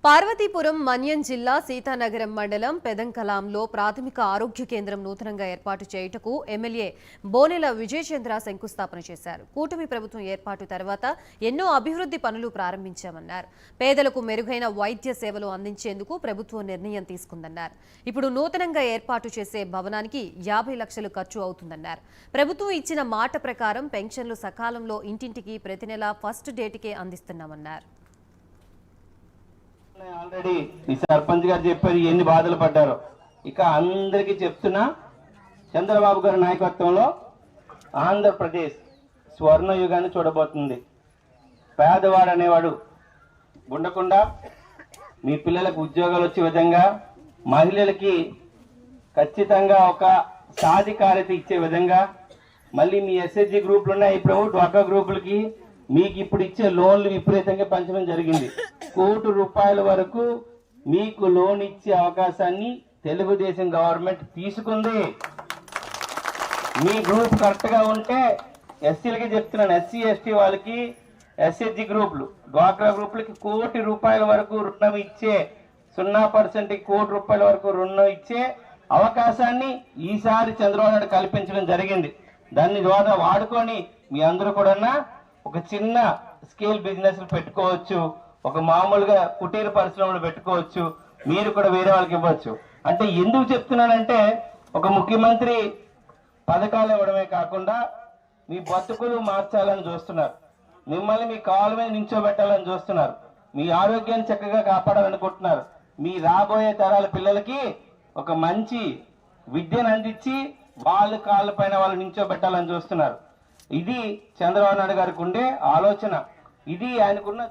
పార్వతీపురం మన్యం జిల్లా సీతానగరం మండలం పెదంకలాంలో ప్రాథమిక ఆరోగ్య కేంద్రం నూతనంగా ఏర్పాటు చేయుటకు ఎమ్మెల్యే బోనెల విజయచంద్ర శంకుస్థాపన చేశారు. కూటమి ప్రభుత్వం ఏర్పాటు తర్వాత ఎన్నో అభివృద్ధి పనులు ప్రారంభించామన్నారు. పేదలకు మెరుగైన వైద్య సేవలు అందించేందుకు ప్రభుత్వం నిర్ణయం తీసుకుందన్నారు. ఇప్పుడు నూతనంగా ఏర్పాటు చేసే భవనానికి 50 లక్షలు ఖర్చు అవుతుందన్నారు. ప్రభుత్వం ఇచ్చిన మాట ప్రకారం పెన్షన్లు సకాలంలో ఇంటింటికి ప్రతి నెల ఫస్ట్ డేట్కే అందిస్తున్నామన్నారు. ఆల్రెడీ ఈ సర్పంచ్ గారు చెప్పారు ఎన్ని బాధలు పడ్డారో. ఇక అందరికీ చెప్తున్నా, చంద్రబాబు గారి నాయకత్వంలో ఆంధ్రప్రదేశ్ స్వర్ణ యుగాన్ని చూడబోతుంది. పేదవాడు అనేవాడు ఉండకుండా మీ పిల్లలకు ఉద్యోగాలు వచ్చే విధంగా, మహిళలకి ఖచ్చితంగా ఒక సాధికారత ఇచ్చే విధంగా, మళ్ళీ మీ ఎస్హెచ్జి గ్రూపులు ఉన్నాయి, ఇప్పుడు డ్వాక్రా గ్రూపులకి మీకు ఇప్పుడు ఇచ్చే లోన్లు విపరీతంగా పెంచడం జరిగింది. ₹1 కోటి వరకు మీకు లోన్ ఇచ్చే అవకాశాన్ని తెలుగుదేశం గవర్నమెంట్ తీసుకుంది. మీ గ్రూప్ కరెక్ట్ గా ఉంటే ఎస్సీలకి చెప్తున్నాను, ఎస్సీ ఎస్టీ వాళ్ళకి, ఎస్హెచ్జి గ్రూపులు, డ్వాక్రా గ్రూపులకి ₹1 కోటి వరకు రుణం ఇచ్చే 0% ₹1 కోటి వరకు రుణం ఇచ్చే అవకాశాన్ని ఈసారి చంద్రబాబు నాయుడు కల్పించడం జరిగింది. దాన్ని ద్వారా వాడుకొని మీ అందరూ కూడా ఒక చిన్న స్కేల్ బిజినెస్ పెట్టుకోవచ్చు, ఒక మామూలుగా కుటీర పరిశ్రమలు పెట్టుకోవచ్చు, మీరు కూడా వేరే వాళ్ళకి ఇవ్వచ్చు. అంటే ఎందుకు చెప్తున్నానంటే, ఒక ముఖ్యమంత్రి పథకాలు ఇవ్వడమే కాకుండా మీ బతుకులు మార్చాలని చూస్తున్నారు, మిమ్మల్ని మీ కాళ్ళ మీద నించోబెట్టాలని చూస్తున్నారు, మీ ఆరోగ్యాన్ని చక్కగా కాపాడాలనుకుంటున్నారు, మీ రాబోయే తరాల పిల్లలకి ఒక మంచి విద్యను అందించి వాళ్ళ కాళ్ళ పైన వాళ్ళు నించోబెట్టాలని చూస్తున్నారు. ఇది చంద్రబాబు నాయుడు గారికి ఉండే ఆలోచన, ఇది ఆయనకున్న